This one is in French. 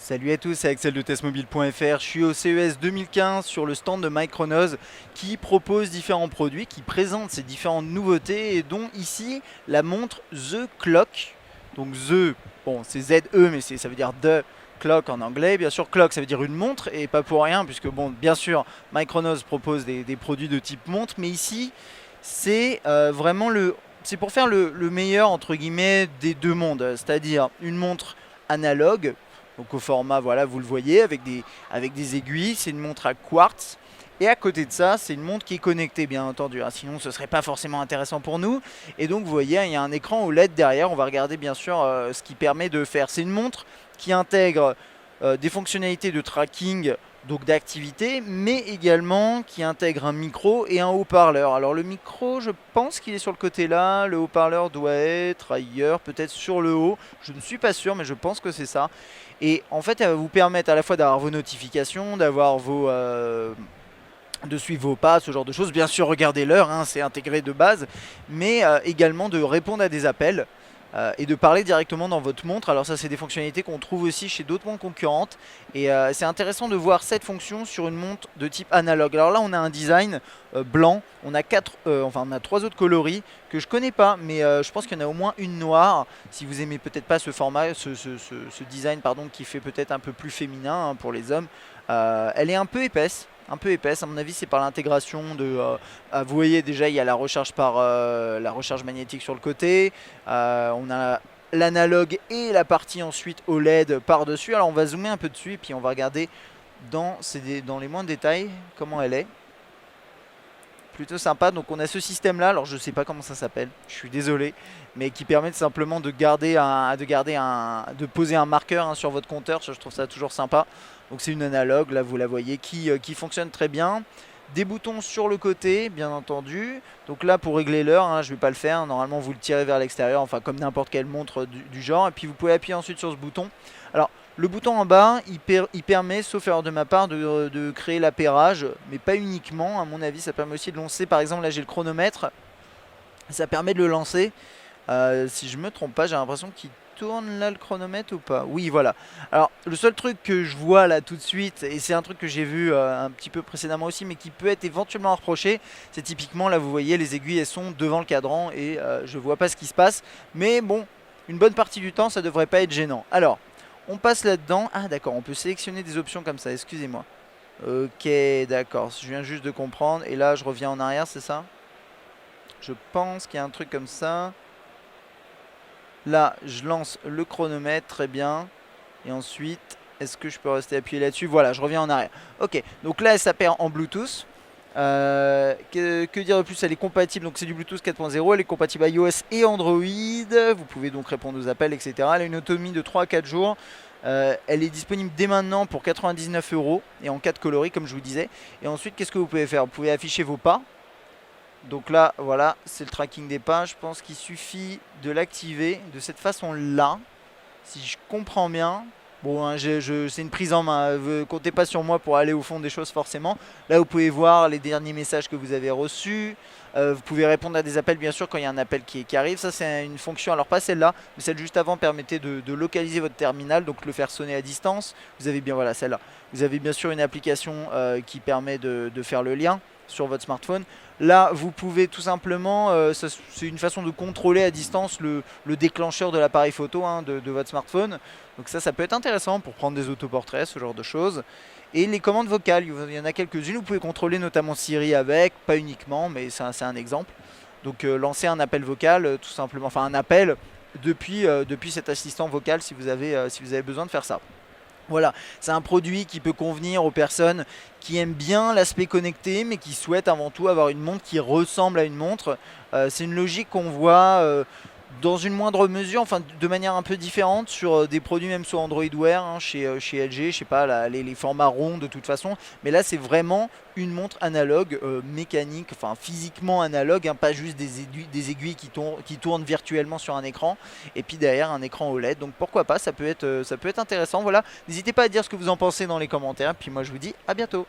Salut à tous, c'est Axel de testmobile.fr. Je suis au CES 2015 sur le stand de Micronos qui propose différents produits, qui présente ces différentes nouveautés et dont ici la montre The Clock. Donc The, bon c'est ZE mais ça veut dire The Clock en anglais. Bien sûr Clock ça veut dire une montre et pas pour rien puisque bon bien sûr Micronos propose des produits de type montre, mais ici c'est vraiment c'est pour faire le meilleur entre guillemets des deux mondes, c'est-à-dire une montre analogue, donc au format, voilà, vous le voyez, avec des aiguilles. C'est une montre à quartz. Et à côté de ça, c'est une montre qui est connectée, bien entendu, hein, sinon ce serait pas forcément intéressant pour nous. Et donc vous voyez, il y a un écran OLED derrière. On va regarder bien sûr ce qui permet de faire. C'est une montre qui intègre des fonctionnalités de tracking, donc d'activité, mais également qui intègre un micro et un haut-parleur. Alors le micro, je pense qu'il est sur le côté là, le haut-parleur doit être ailleurs, peut-être sur le haut, je ne suis pas sûr, mais je pense que c'est ça. Et en fait, elle va vous permettre à la fois d'avoir vos notifications, d'avoir de suivre vos pas, ce genre de choses. Bien sûr, regardez l'heure, hein, c'est intégré de base, mais également de répondre à des appels et de parler directement dans votre montre. Alors ça, c'est des fonctionnalités qu'on trouve aussi chez d'autres montres concurrentes. Et c'est intéressant de voir cette fonction sur une montre de type analogue. Alors là, on a un design blanc. On a on a trois autres coloris que je connais pas, mais je pense qu'il y en a au moins une noire. Si vous aimez peut-être pas ce format, ce design pardon, qui fait peut-être un peu plus féminin hein, pour les hommes. Elle est un peu épaisse. Un peu épaisse, à mon avis c'est par l'intégration de... vous voyez déjà il y a la recharge la recharge magnétique sur le côté, on a l'analogue et la partie ensuite OLED par dessus. Alors on va zoomer un peu dessus et puis on va regarder dans les moindres détails comment elle est. Plutôt sympa, donc on a ce système là, alors je sais pas comment ça s'appelle, je suis désolé, mais qui permet simplement de de poser un marqueur hein, sur votre compteur. Je trouve ça toujours sympa. Donc c'est une analogue, là vous la voyez, qui fonctionne très bien. Des boutons sur le côté, bien entendu. Donc là pour régler l'heure, hein, je vais pas le faire, normalement vous le tirez vers l'extérieur, enfin comme n'importe quelle montre du genre, et puis vous pouvez appuyer ensuite sur ce bouton. Alors le bouton en bas, il permet, sauf erreur de ma part, de créer l'appairage, mais pas uniquement. À mon avis, ça permet aussi de lancer. Par exemple, là j'ai le chronomètre, ça permet de le lancer. Si je me trompe pas, j'ai l'impression qu'il tourne là le chronomètre ou pas. Oui, voilà. Alors, le seul truc que je vois là tout de suite, et c'est un truc que j'ai vu un petit peu précédemment aussi, mais qui peut être éventuellement reproché, c'est typiquement là, vous voyez, les aiguilles elles sont devant le cadran et je vois pas ce qui se passe. Mais bon, une bonne partie du temps, ça devrait pas être gênant. Alors. On passe là-dedans. Ah d'accord, on peut sélectionner des options comme ça, excusez-moi. Ok, d'accord, je viens juste de comprendre. Et là, je reviens en arrière, c'est ça? Je pense qu'il y a un truc comme ça. Là, je lance le chronomètre, très bien. Et ensuite, est-ce que je peux rester appuyé là-dessus? Voilà, je reviens en arrière. Ok, donc là, elle s'appelle en Bluetooth. Que dire de plus? Elle est compatible, donc c'est du Bluetooth 4.0, elle est compatible iOS et Android. Vous pouvez donc répondre aux appels, etc. Elle a une autonomie de 3 à 4 jours. Elle est disponible dès maintenant pour 99 € et en 4 coloris, comme je vous disais. Et ensuite, qu'est-ce que vous pouvez faire? Vous pouvez afficher vos pas. Donc là, voilà, c'est le tracking des pas. Je pense qu'il suffit de l'activer de cette façon-là, si je comprends bien. Bon, hein, c'est une prise en main. Comptez pas sur moi pour aller au fond des choses forcément. Là, vous pouvez voir les derniers messages que vous avez reçus. Vous pouvez répondre à des appels, bien sûr, quand il y a un appel qui arrive. Ça, c'est une fonction. Alors, pas celle-là, mais celle juste avant permettait de localiser votre terminal, donc le faire sonner à distance. Vous avez bien, voilà, celle-là. Vous avez bien sûr une application qui permet de faire le lien sur votre smartphone. Là, vous pouvez tout simplement, c'est une façon de contrôler à distance le déclencheur de l'appareil photo hein, de votre smartphone. Donc ça peut être intéressant pour prendre des autoportraits, ce genre de choses. Et les commandes vocales, il y en a quelques-unes. Vous pouvez contrôler notamment Siri avec, pas uniquement, mais c'est un exemple. Donc lancer un appel vocal, tout simplement, enfin un appel depuis cet assistant vocal si vous avez besoin de faire ça. Voilà, c'est un produit qui peut convenir aux personnes qui aiment bien l'aspect connecté, mais qui souhaitent avant tout avoir une montre qui ressemble à une montre. C'est une logique qu'on voit dans une moindre mesure, enfin de manière un peu différente sur des produits même sur Android Wear, hein, chez LG, je sais pas, les formats ronds de toute façon. Mais là, c'est vraiment une montre analogue, mécanique, enfin physiquement analogue, hein, pas juste des aiguilles qui tournent virtuellement sur un écran. Et puis derrière, un écran OLED. Donc pourquoi pas, ça peut être intéressant. Voilà, n'hésitez pas à dire ce que vous en pensez dans les commentaires. Puis moi, je vous dis à bientôt.